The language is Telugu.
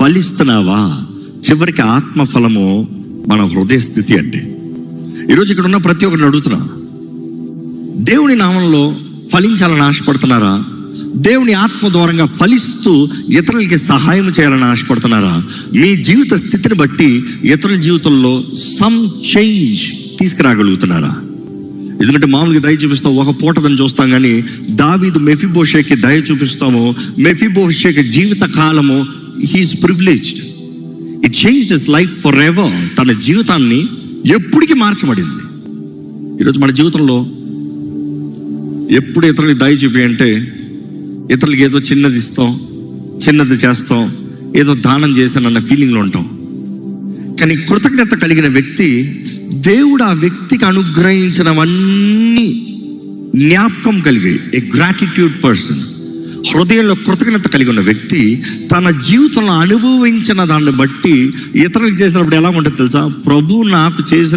ఫలిస్తున్నావా? చివరికి ఆత్మఫలము మన హృదయ స్థితి అంటే. ఈరోజు ఇక్కడ ఉన్న ప్రతి ఒక్కరిని అడుగుతున్నా, దేవుని నామంలో ఫలించాలని ఆశపడుతున్నారా? దేవుని ఆత్మ ద్వారంగా ఫలిస్తూ ఇతరులకి సహాయం చేయాలని ఆశపడుతున్నారా? మీ జీవిత స్థితిని బట్టి ఇతరుల జీవితంలో సమ్ చేంజ్ తీసుకురాగలుగుతున్నారా? ఎందుకంటే మామూలుగా దయ చూపిస్తాం, ఒక పూటదని చూస్తాం, కానీ దావీదు మెఫీబోషేకి దయ చూపిస్తాము. మెఫీబోషేకి జీవిత కాలము he is privileged. It changed his life forever. తన జీవితాన్ని ఎప్పటికీ మార్చబడింది. ఈరోజు మన జీవితంలో ఎప్పుడు ఇతరులకి దయ చూపి అంటే, ఇతరులకి ఏదో చిన్నది ఇస్తాం, చిన్నది చేస్తాం, ఏదో దానం చేశానన్న ఫీలింగ్లో ఉంటాం. కానీ కృతజ్ఞత కలిగిన వ్యక్తి, దేవుడు ఆ వ్యక్తికి అనుగ్రహించినవన్నీ జ్ఞాపకం కలిగి, ఏ గ్రాటిట్యూడ్ పర్సన్, హృదయంలో కృతజ్ఞత కలిగి ఉన్న వ్యక్తి తన జీవితంలో అనుభవించిన దాన్ని బట్టి ఇతరులకు చేసినప్పుడు ఎలా ఉంటుంది తెలుసా? ప్రభు నాకు చేసిన